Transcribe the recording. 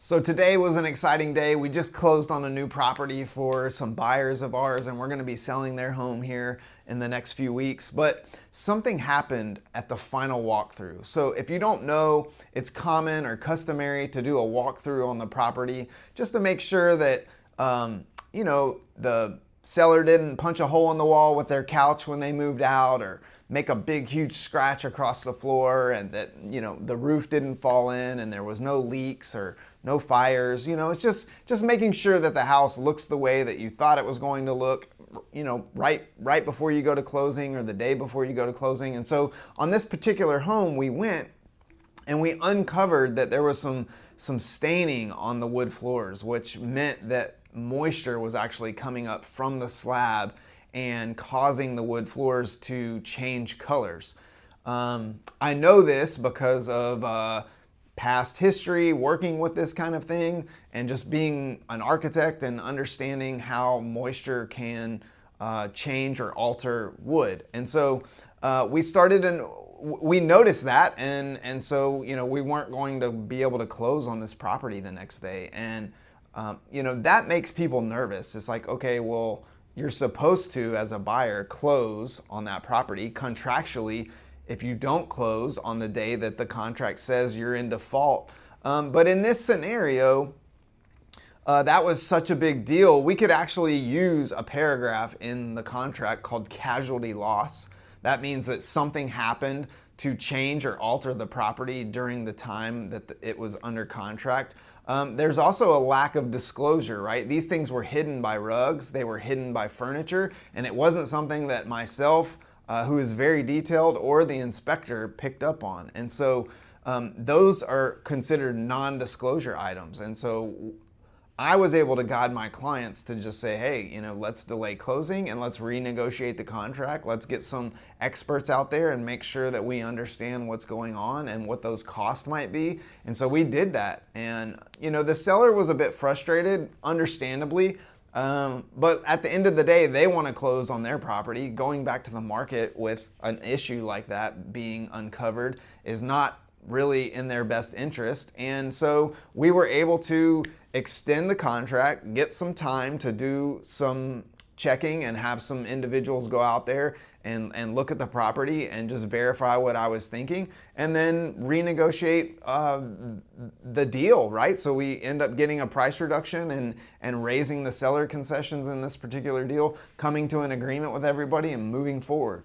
So today was an exciting day. We just closed on a new property for some buyers of ours, and we're going to be selling their home here in the next few weeks. But something happened at the final walkthrough. So if you don't know, it's common or customary to do a walkthrough on the property just to make sure that the seller didn't punch a hole in the wall with their couch when they moved out, or make a big huge scratch across the floor, and that the roof didn't fall in and there was no leaks or no fires. It's just making sure that the house looks the way that you thought it was going to look, right before you go to closing or the day before you go to closing. And so on this particular home, we went and we uncovered that there was some staining on the wood floors, which meant that moisture was actually coming up from the slab and causing the wood floors to change colors. I know this because of past history working with this kind of thing, and just being an architect and understanding how moisture can change or alter wood. And so we noticed that, and so we weren't going to be able to close on this property the next day. And that makes people nervous. It's like, okay, well, you're supposed to, as a buyer, close on that property contractually if you don't close on the day that the contract says you're in default. But in this scenario, that was such a big deal. We could actually use a paragraph in the contract called casualty loss. That means that something happened to change or alter the property during the time that it was under contract. There's also a lack of disclosure, right? These things were hidden by rugs, they were hidden by furniture, and it wasn't something that myself, who is very detailed, or the inspector picked up on. And so those are considered non-disclosure items. And so I was able to guide my clients to just say, hey, let's delay closing and let's renegotiate the contract. Let's get some experts out there and make sure that we understand what's going on and what those costs might be. And so we did that. And, the seller was a bit frustrated, understandably. But at the end of the day, they want to close on their property. Going back to the market with an issue like that being uncovered is not really in their best interest. And so we were able to extend the contract, get some time to do some checking and have some individuals go out there and look at the property and just verify what I was thinking, and then renegotiate the deal, right? So we end up getting a price reduction and raising the seller concessions in this particular deal, coming to an agreement with everybody and moving forward.